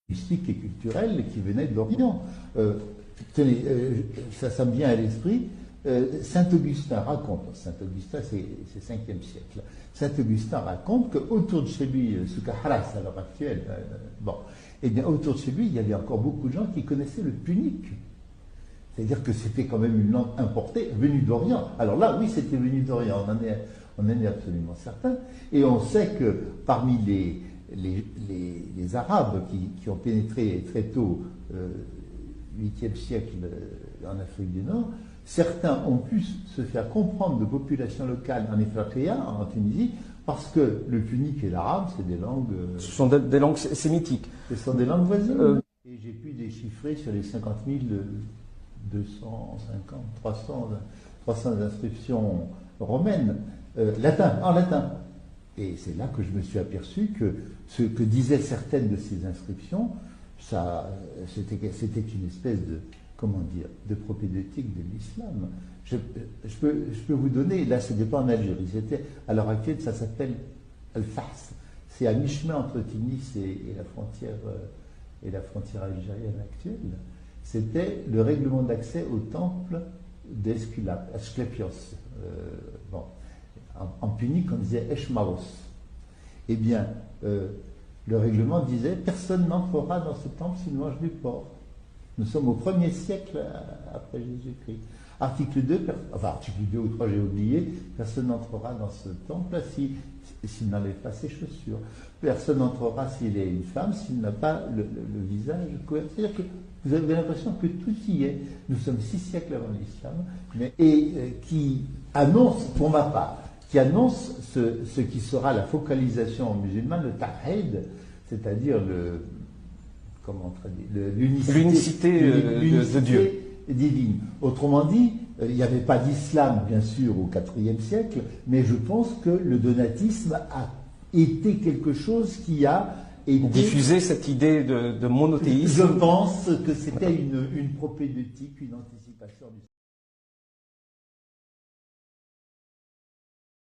mystique et culturelle qui venait de l'Orient. Tenez, ça me vient à l'esprit. Saint-Augustin raconte, Saint-Augustin c'est 5e siècle, Saint-Augustin raconte qu'autour de chez lui, sous Haras à l'heure actuelle, et bien autour de chez lui, il y avait encore beaucoup de gens qui connaissaient le punique. C'est-à-dire que c'était quand même une langue importée, venue d'Orient. Alors là, oui, c'était venu d'Orient, on en est absolument certain. Et on sait que parmi les Arabes qui ont pénétré très tôt, 8e siècle en Afrique du Nord, certains ont pu se faire comprendre de populations locales en Ifriqiya, en Tunisie, parce que le punique et l'arabe, c'est des langues... Ce sont des langues sémitiques. Ce sont des langues voisines. Et j'ai pu déchiffrer sur les 50 250, 300 inscriptions romaines, en latin. Et c'est là que je me suis aperçu que ce que disaient certaines de ces inscriptions, c'était une espèce de propédeutique de l'islam. Je peux vous donner, là ce n'est pas en Algérie, à l'heure actuelle ça s'appelle Al-Fahs. C'est à mi-chemin entre Tunis et la frontière algérienne actuelle. C'était le règlement d'accès au temple d'Asclépios. En punique on disait Eshmaros. Eh bien, le règlement disait personne n'entrera dans ce temple s'il mange du porc. Nous sommes au 1er siècle après Jésus-Christ. Article 2 ou 3, j'ai oublié, personne n'entrera dans ce temple s'il n'enlève pas ses chaussures. Personne n'entrera s'il est une femme, s'il n'a pas le visage couvert. C'est-à-dire que vous avez l'impression que tout y est. Nous sommes 6 siècles avant l'islam, qui annonce, pour ma part, qui annonce ce qui sera la focalisation musulmane, le tawhid, c'est-à-dire l'unicité de Dieu divine. Autrement dit, il n'y avait pas d'islam, bien sûr, au IVe siècle, mais je pense que le donatisme a été quelque chose qui a été... diffuser cette idée de monothéisme. Je pense que c'était une propédeutique, une anticipation du